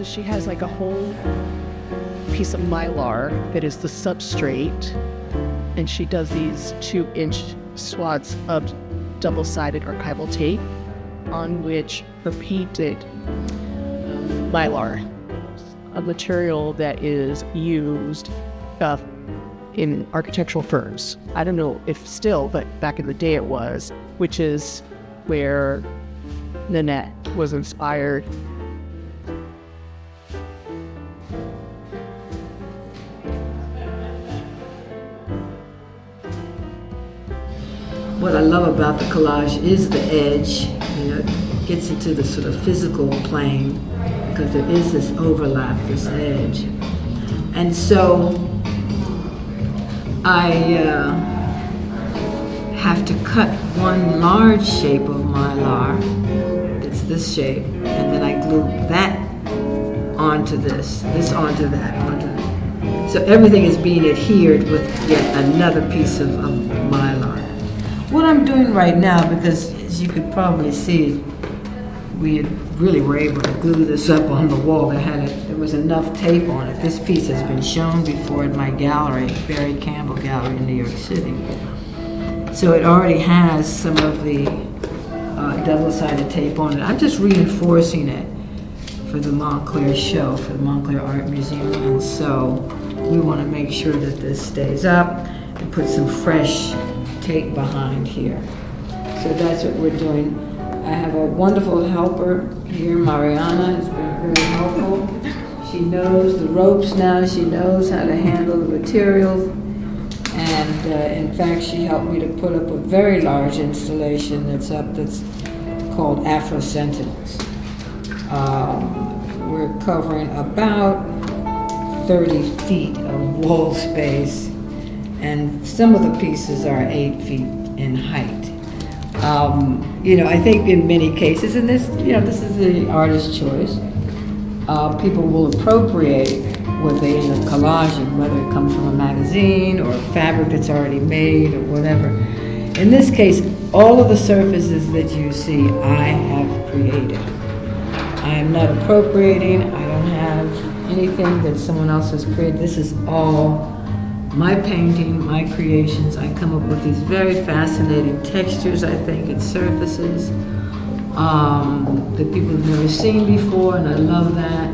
So she has like a whole piece of Mylar that is the substrate, and she does these 2-inch swaths of double-sided archival tape on which her painted Mylar, a material that is used in architectural firms. I don't know if still, but back in the day it was, which is where Nanette was inspired. What I love about the collage is the edge. It gets into the sort of physical plane because there is this overlap, this edge. And so I have to cut one large shape of Mylar. It's this shape, and then I glue that onto this onto that, onto that. So everything is being adhered with yet another piece of Mylar. What I'm doing right now, because as you could probably see, we really were able to glue this up on the wall. There was enough tape on it. This piece has been shown before at my gallery, Barry Campbell Gallery in New York City. So it already has some of the double-sided tape on it. I'm just reinforcing it for the Montclair show, for the Montclair Art Museum. And so we want to make sure that this stays up and put some fresh tape behind here. So that's what we're doing. I have a wonderful helper here, Mariana, has been very helpful. She knows the ropes now, she knows how to handle the materials, and in fact she helped me to put up a very large installation that's up that's called Afro Sentinels. We're covering about 30 feet of wall space, and some of the pieces are 8 feet in height. I think in many cases, and this is the artist's choice, people will appropriate what they end up collaging, whether it comes from a magazine or fabric that's already made or whatever. In this case, all of the surfaces that you see, I have created. I am not appropriating, I don't have anything that someone else has created. This is all my painting, my creations. I come up with these very fascinating textures, I think, and surfaces that people have never seen before, and I love that.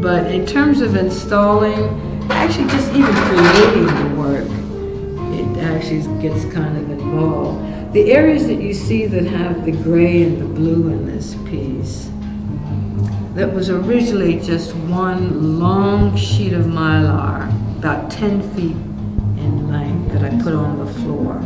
But in terms of installing, actually just even creating the work, it actually gets kind of involved. The areas that you see that have the gray and the blue in this piece, that was originally just one long sheet of Mylar, about 10 feet in length, that I put on the floor,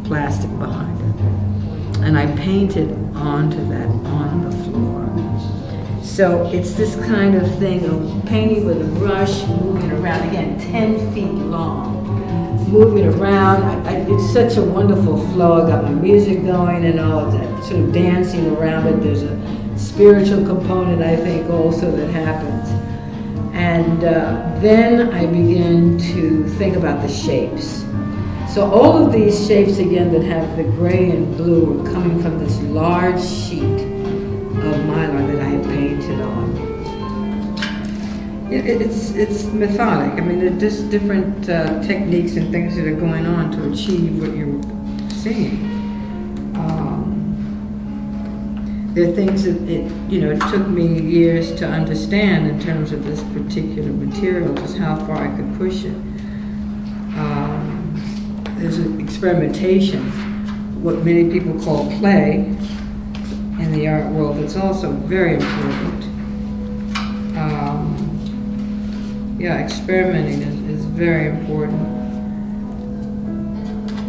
plastic behind it. And I painted onto that on the floor. So it's this kind of thing of painting with a brush, moving around, again, 10 feet long, moving around. It's such a wonderful flow. I got my music going and all that, sort of dancing around it. There's a spiritual component, I think, also that happens. And then I begin to think about the shapes. So all of these shapes, again, that have the gray and blue are coming from this large sheet of Mylar that I have painted on. It's methodic. I mean, there are just different techniques and things that are going on to achieve what you're seeing. There are things that it took me years to understand in terms of this particular material, just how far I could push it. There's an experimentation, what many people call play in the art world. It's also very important. Experimenting is very important.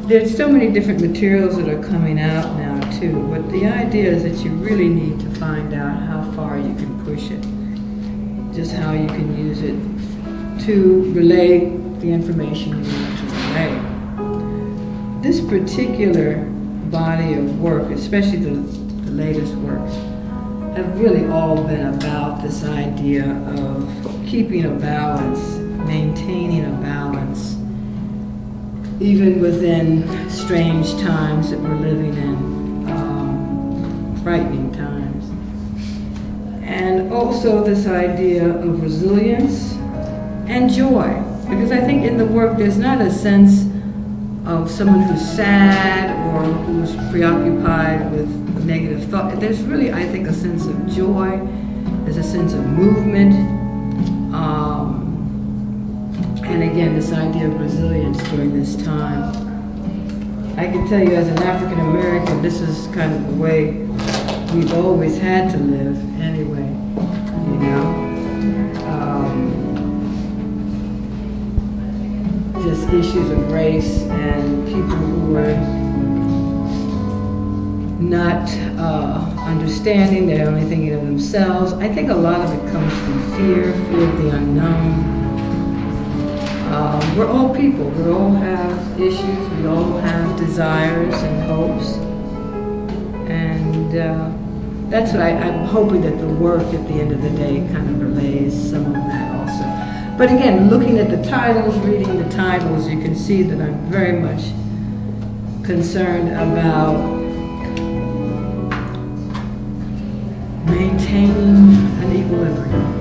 There's so many different materials that are coming out now too, but the idea is that you really need to find out how far you can push it, just how you can use it to relay the information you want to relay. This particular body of work, especially the latest works, have really all been about this idea of keeping a balance, maintaining a balance, even within strange times that we're living in, frightening times. And also this idea of resilience and joy. Because I think in the work there's not a sense of someone who's sad or who's preoccupied with negative thought. There's really, I think, a sense of joy. There's a sense of movement. And again, this idea of resilience during this time. I can tell you as an African American, this is kind of the way we've always had to live anyway, you know? Just issues of race and people who are not understanding, they're only thinking of themselves. I think a lot of it comes from fear of the unknown. We're all people, we all have issues, we all have desires and hopes. And that's what I'm hoping that the work at the end of the day kind of relays some of that also. But again, looking at the titles, reading the titles, you can see that I'm very much concerned about maintaining an equilibrium.